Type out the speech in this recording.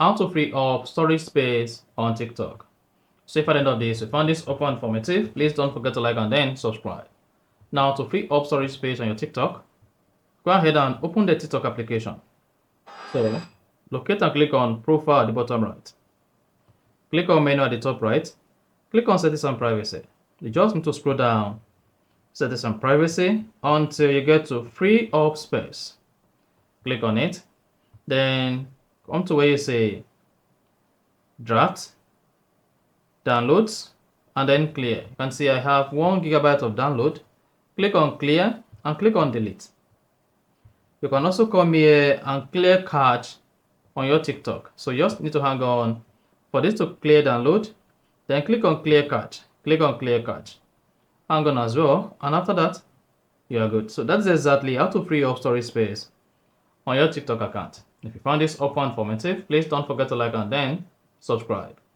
how to free up storage space on TikTok. So if at the end of this you found this open informative, please don't forget to like and then subscribe. Now to free up storage space on your TikTok, go ahead and open the TikTok application. So locate and click on profile at the bottom right. Click on menu at the top right. Click on settings and privacy. You just need to scroll down settings and privacy until you get to free up space. Click on it. Then come to where you say draft, downloads, and then clear. You can see I have 1 GB of download. Click on clear and click on delete. You can also come here and clear cache on your TikTok. So you just need to hang on for this to clear download. Then click on clear cache. Click on clear cache. Hang on as well. And after that, you are good. So that's exactly how to free up storage space on your TikTok account. If you found this helpful and informative, please don't forget to like and then subscribe.